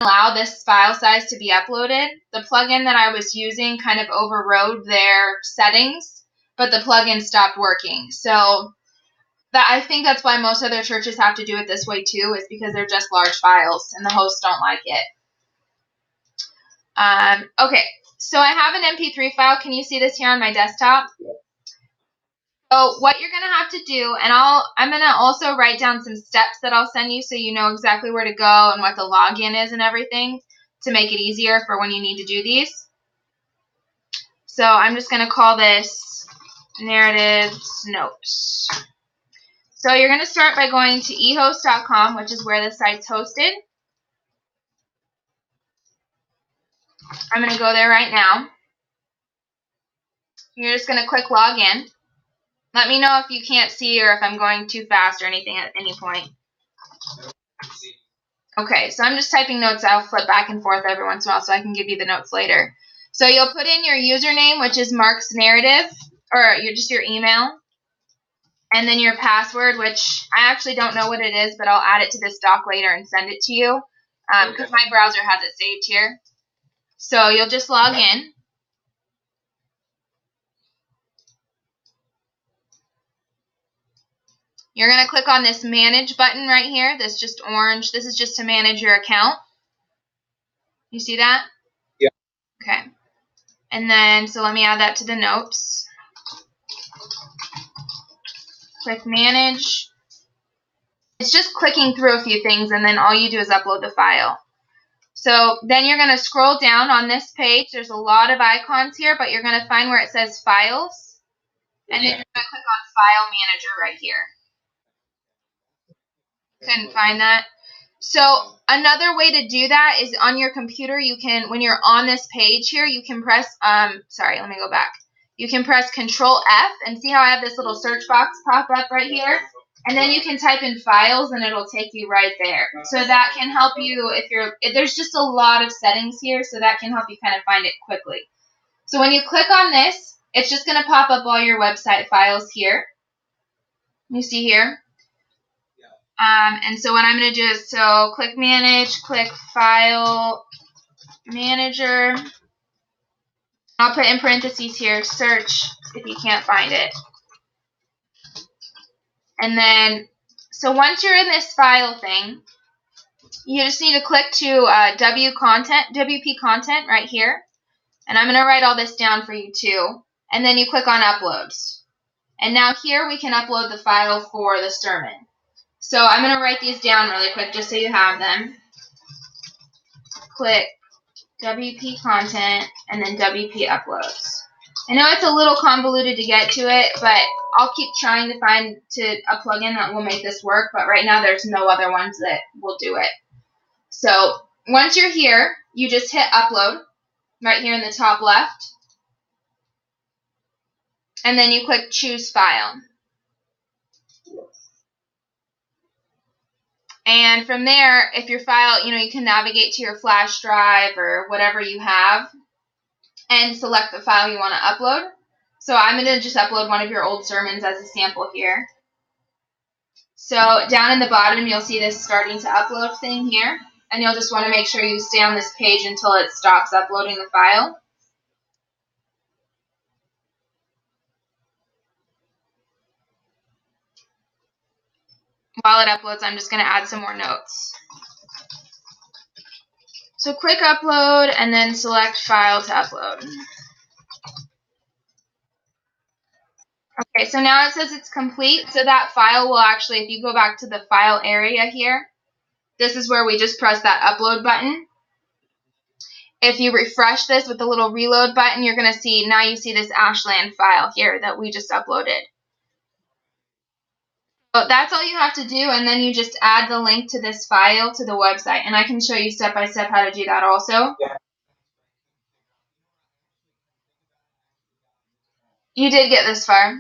allow this file size to be uploaded. The plugin that I was using kind of overrode their settings, but the plugin stopped working. So I think that's why most other churches have to do it this way too, is because they're just large files and the hosts don't like it. Okay, so I have an MP3 file. Can you see this here on my desktop? So what you're going to have to do, and I'm going to also write down some steps that I'll send you so you know exactly where to go and what the login is and everything to make it easier for when you need to do these. So I'm just going to call this Narratives Notes. So you're going to start by going to ehost.com, which is where the site's hosted. I'm going to go there right now. You're just going to click Login. Let me know if you can't see or if I'm going too fast or anything at any point. Okay, so I'm just typing notes. I'll flip back and forth every once in a while so I can give you the notes later. So you'll put in your username, which is Mark's Narrative, or just your email, and then your password, which I actually don't know what it is, but I'll add it to this doc later and send it to you because my browser has it saved here. So you'll just log in. You're going to click on this Manage button right here. This just orange. This is just to manage your account. You see that? Yeah. Okay. And then, so let me add that to the notes. Click Manage. It's just clicking through a few things, and then all you do is upload the file. So then you're going to scroll down on this page. There's a lot of icons here, but you're going to find where it says Files. And then you're going to click on File Manager right here. Couldn't find that. So another way to do that is on your computer, you can, when you're on this page here, you can press, sorry, let me go back. You can press Control F and see how I have this little search box pop up right here? And then you can type in files and it'll take you right there. So that can help you if there's just a lot of settings here, so that can help you kind of find it quickly. So when you click on this, it's just going to pop up all your website files here. You see here? And so what I'm going to do is, so click Manage, click File Manager. I'll put in parentheses here, search if you can't find it. And then, so once you're in this file thing, you just need to click to WP Content right here. And I'm going to write all this down for you too. And then you click on Uploads. And now here we can upload the file for the sermon. So I'm going to write these down really quick just so you have them. Click WP Content and then WP Uploads. I know it's a little convoluted to get to it, but I'll keep trying to find a plugin that will make this work, but right now there's no other ones that will do it. So once you're here, you just hit Upload right here in the top left, and then you click Choose File. And from there, if your file, you can navigate to your flash drive or whatever you have and select the file you want to upload. So I'm going to just upload one of your old sermons as a sample here. So down in the bottom, you'll see this starting to upload thing here. And you'll just want to make sure you stay on this page until it stops uploading the file. While it uploads, I'm just going to add some more notes. So click Upload and then select File to upload. Okay, so now it says it's complete. So that file will actually, if you go back to the file area here, this is where we just press that upload button. If you refresh this with the little reload button, you're going to see, now you see this Ashland file here that we just uploaded. So that's all you have to do, and then you just add the link to this file to the website. And I can show you step by step how to do that also. Yeah. You did get this far.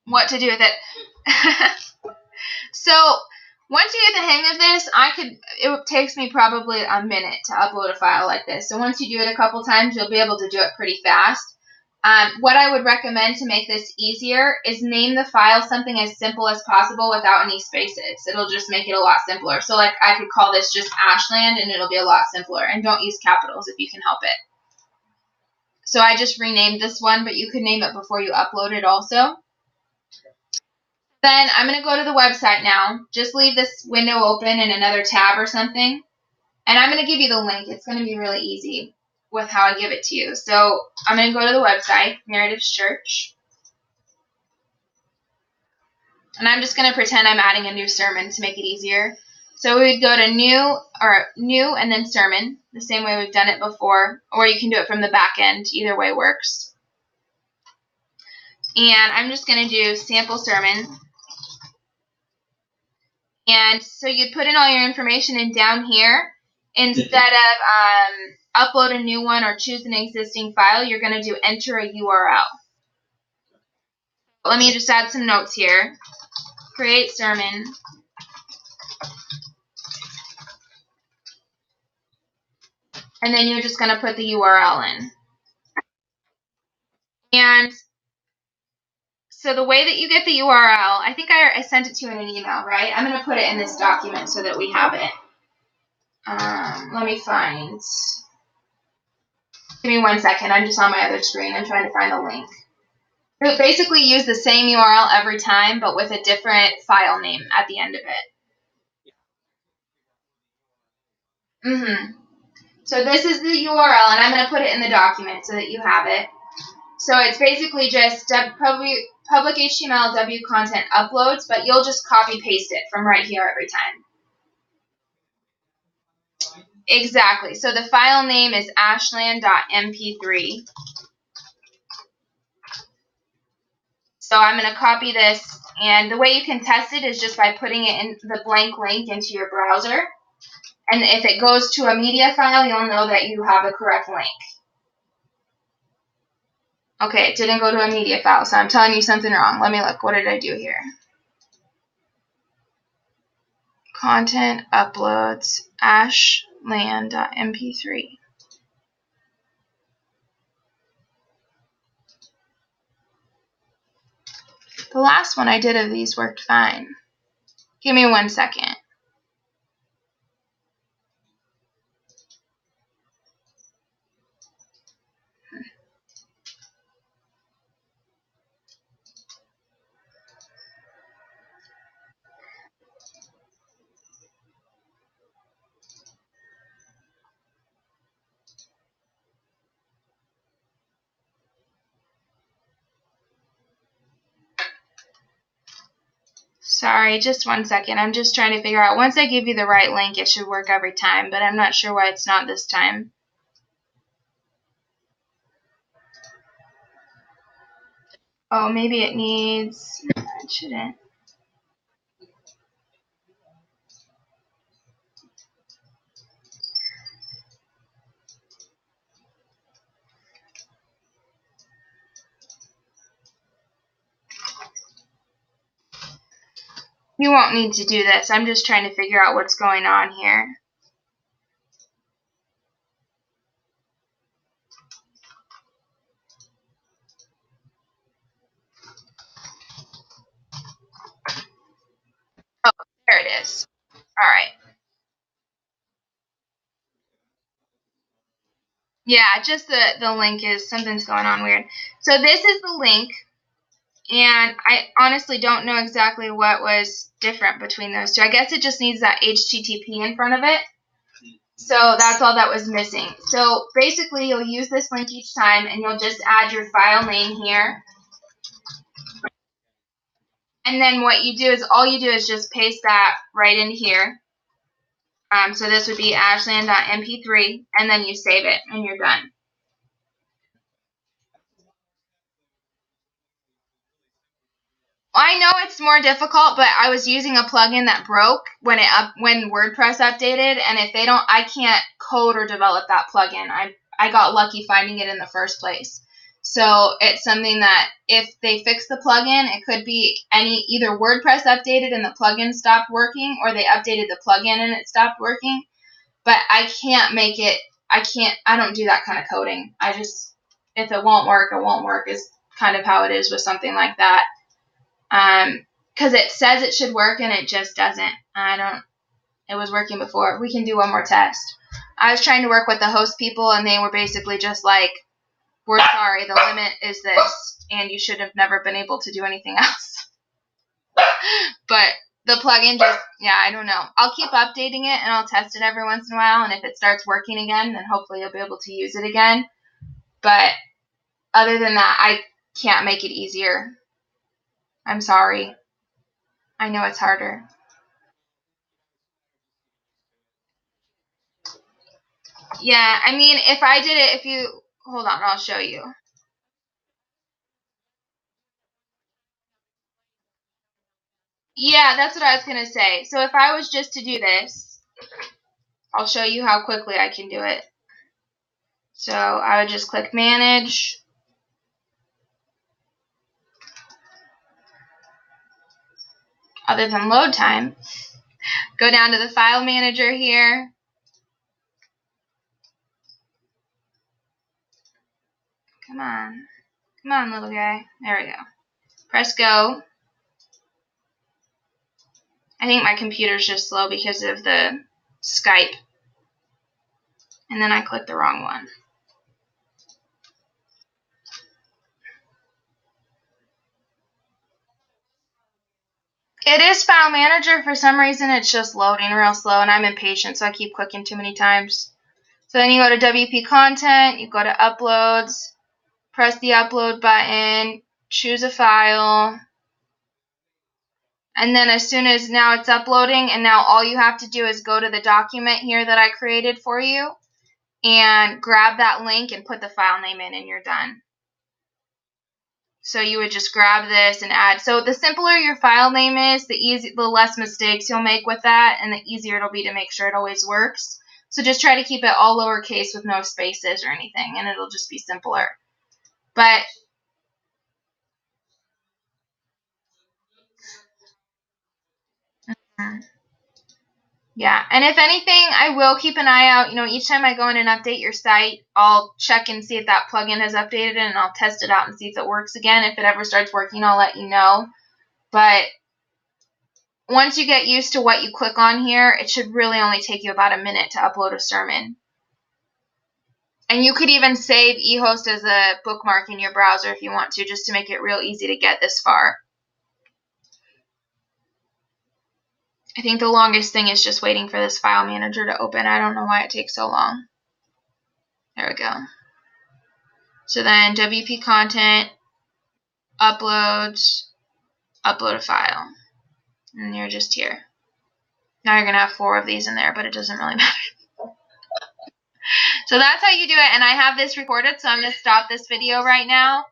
What to do with it. So once you get the hang of this, it takes me probably a minute to upload a file like this. So once you do it a couple times, you'll be able to do it pretty fast. What I would recommend to make this easier is name the file something as simple as possible without any spaces. It'll just make it a lot simpler. So like I could call this just Ashland and it'll be a lot simpler. And don't use capitals if you can help it. So I just renamed this one, but you could name it before you upload it also. Then I'm going to go to the website now. Just leave this window open in another tab or something. And I'm going to give you the link. It's going to be really easy with how I give it to you. So I'm going to go to the website, Narratives Church. And I'm just going to pretend I'm adding a new sermon to make it easier. So we would go to new and then sermon, the same way we've done it before. Or you can do it from the back end. Either way works. And I'm just going to do sample sermon. And so you'd put in all your information, and down here, instead of upload a new one or choose an existing file, you're going to do enter a URL. Let me just add some notes here. Create sermon. And then you're just going to put the URL in. And so the way that you get the URL, I think I sent it to you in an email, right? I'm going to put it in this document so that we have it. Let me find. Give me 1 second. I'm just on my other screen. I'm trying to find the link. It basically use the same URL every time, but with a different file name at the end of it. So this is the URL, and I'm going to put it in the document so that you have it. So it's basically just public HTML W content uploads, but you'll just copy paste it from right here every time. Exactly. So the file name is ashland.mp3. So I'm going to copy this, and the way you can test it is just by putting it in the blank link into your browser. And if it goes to a media file, you'll know that you have the correct link. Okay, it didn't go to a media file, so I'm telling you something wrong. Let me look. What did I do here? Content uploads ashland.mp3. The last one I did of these worked fine. Give me 1 second. Sorry, just 1 second. I'm just trying to figure out. Once I give you the right link, it should work every time, but I'm not sure why it's not this time. Oh, maybe it needs... It shouldn't. You won't need to do this. I'm just trying to figure out what's going on here. Oh, there it is. All right. Yeah, just the link is, something's going on weird. So this is the link, and I honestly don't know exactly what was different between those two. I guess it just needs that HTTP in front of it. So that's all that was missing. So basically, you'll use this link each time, and you'll just add your file name here. And then what you do is, all you do is just paste that right in here. So this would be ashland.mp3, and then you save it, and you're done. I know it's more difficult, but I was using a plugin that broke when WordPress updated, and if they don't, I can't code or develop that plugin. I got lucky finding it in the first place. So it's something that if they fix the plugin, it could be either WordPress updated and the plugin stopped working, or they updated the plugin and it stopped working. But I can't make it. I don't do that kind of coding. if it won't work, it won't work is kind of how it is with something like that. Because it says it should work and it just doesn't. It was working before. We can do one more test. I was trying to work with the host people and they were basically just like, we're sorry, the limit is this and you should have never been able to do anything else. But the plugin just, yeah, I don't know. I'll keep updating it and I'll test it every once in a while, and if it starts working again, then hopefully you'll be able to use it again. But other than that, I can't make it easier. I'm sorry. I know it's harder. Yeah, I mean, if I did it, hold on, I'll show you. Yeah, that's what I was going to say. So if I was just to do this, I'll show you how quickly I can do it. So I would just click manage. Other than load time, go down to the file manager here. Come on. Come on, little guy. There we go. Press go. I think my computer's just slow because of the Skype. And then I clicked the wrong one. It is File Manager. For some reason, it's just loading real slow, and I'm impatient, so I keep clicking too many times. So then you go to WP Content, you go to Uploads, press the Upload button, choose a file, and then as soon as now it's uploading, and now all you have to do is go to the document here that I created for you, and grab that link and put the file name in, and you're done. So you would just grab this and add. So the simpler your file name is, the less mistakes you'll make with that, and the easier it'll be to make sure it always works. So just try to keep it all lowercase with no spaces or anything, and it'll just be simpler. But yeah, and if anything, I will keep an eye out. Each time I go in and update your site, I'll check and see if that plugin has updated, and I'll test it out and see if it works again. If it ever starts working, I'll let you know. But once you get used to what you click on here, it should really only take you about a minute to upload a sermon. And you could even save eHost as a bookmark in your browser if you want to, just to make it real easy to get this far. I think the longest thing is just waiting for this file manager to open. I don't know why it takes so long. There we go. So then WP Content, Uploads, upload a file. And you're just here. Now you're going to have 4 of these in there, but it doesn't really matter. So that's how you do it, and I have this recorded, so I'm going to stop this video right now.